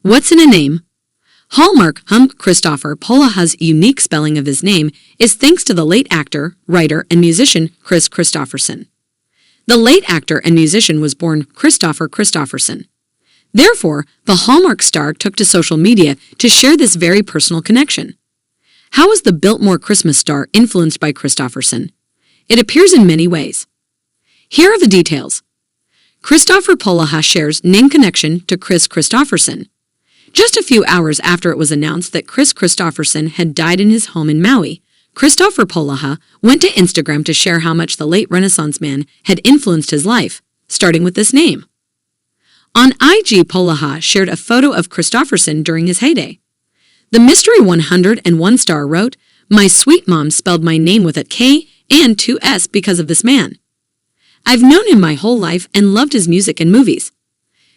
What's in a name? Hallmark Hunk Kristoffer Polaha's unique spelling of his name is thanks to the late actor, writer, and musician Kris Kristofferson. The late actor and musician was born Kristoffer Kristofferson. Therefore, the Hallmark star took to social media to share this very personal connection. How was the Biltmore Christmas star influenced by Kristofferson? It appears in many ways. Here are the details. Kristoffer Polaha shares name connection to Kris Kristofferson. Just a few hours after it was announced that Kris Kristofferson had died in his home in Maui, Kristoffer Polaha went to Instagram to share how much the late Renaissance man had influenced his life, starting with this name. On IG, Polaha shared a photo of Kristofferson during his heyday. The Mystery 101 star wrote, "My sweet mom spelled my name with a K and 2 S because of this man. I've known him my whole life and loved his music and movies.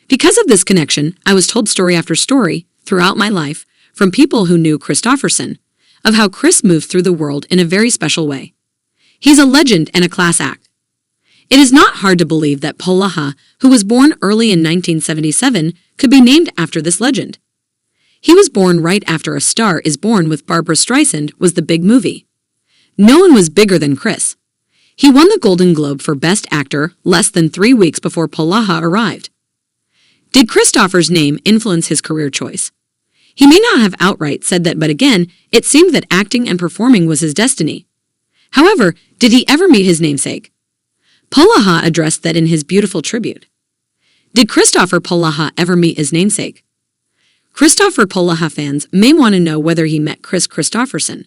Because of this connection, I was told story after story throughout my life from people who knew Kristofferson of how Kris moved through the world in a very special way. He's a legend and a class act." It is not hard to believe that Polaha, who was born early in 1977, could be named after this legend. He was born right after A Star is Born with Barbra Streisand was the big movie. No one was bigger than Kris. He won the Golden Globe for Best Actor less than 3 weeks before Polaha arrived. Did Kristoffer's name influence his career choice? He may not have outright said that, but again, it seemed that acting and performing was his destiny. However, did he ever meet his namesake? Polaha addressed that in his beautiful tribute. Did Kristoffer Polaha ever meet his namesake? Kristoffer Polaha fans may want to know whether he met Kris Kristofferson.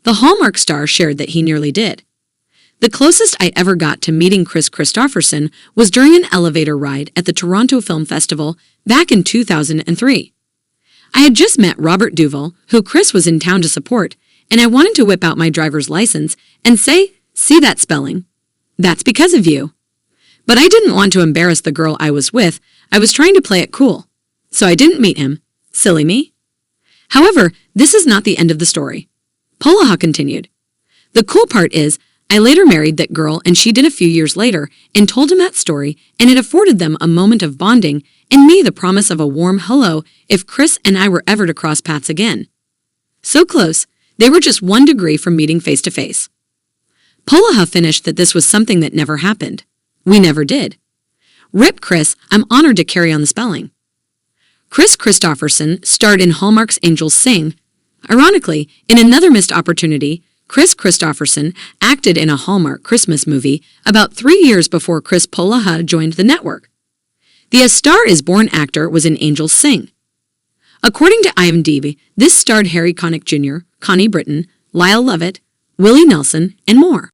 The Hallmark star shared that he nearly did. "The closest I ever got to meeting Kris Kristofferson was during an elevator ride at the Toronto Film Festival back in 2003. I had just met Robert Duvall, who Kris was in town to support, and I wanted to whip out my driver's license and say, 'See that spelling? That's because of you.' But I didn't want to embarrass the girl I was with. I was trying to play it cool. So I didn't meet him. Silly me." However, this is not the end of the story. Polaha continued, "The cool part is, I later married that girl and she did a few years later and told him that story, and it afforded them a moment of bonding and me the promise of a warm hello if Kris and I were ever to cross paths again. So close, they were just 1 degree from meeting face to face." Polaha finished that this was something that never happened. "We never did. Rip Kris, I'm honored to carry on the spelling." Kris Kristofferson starred in Hallmark's Angels Sing. Ironically, in another missed opportunity, Kris Kristofferson acted in a Hallmark Christmas movie about 3 years before Kris Polaha joined the network. The A Star is Born actor was in Angels Sing. According to IMDb, this starred Harry Connick Jr., Connie Britton, Lyle Lovett, Willie Nelson, and more.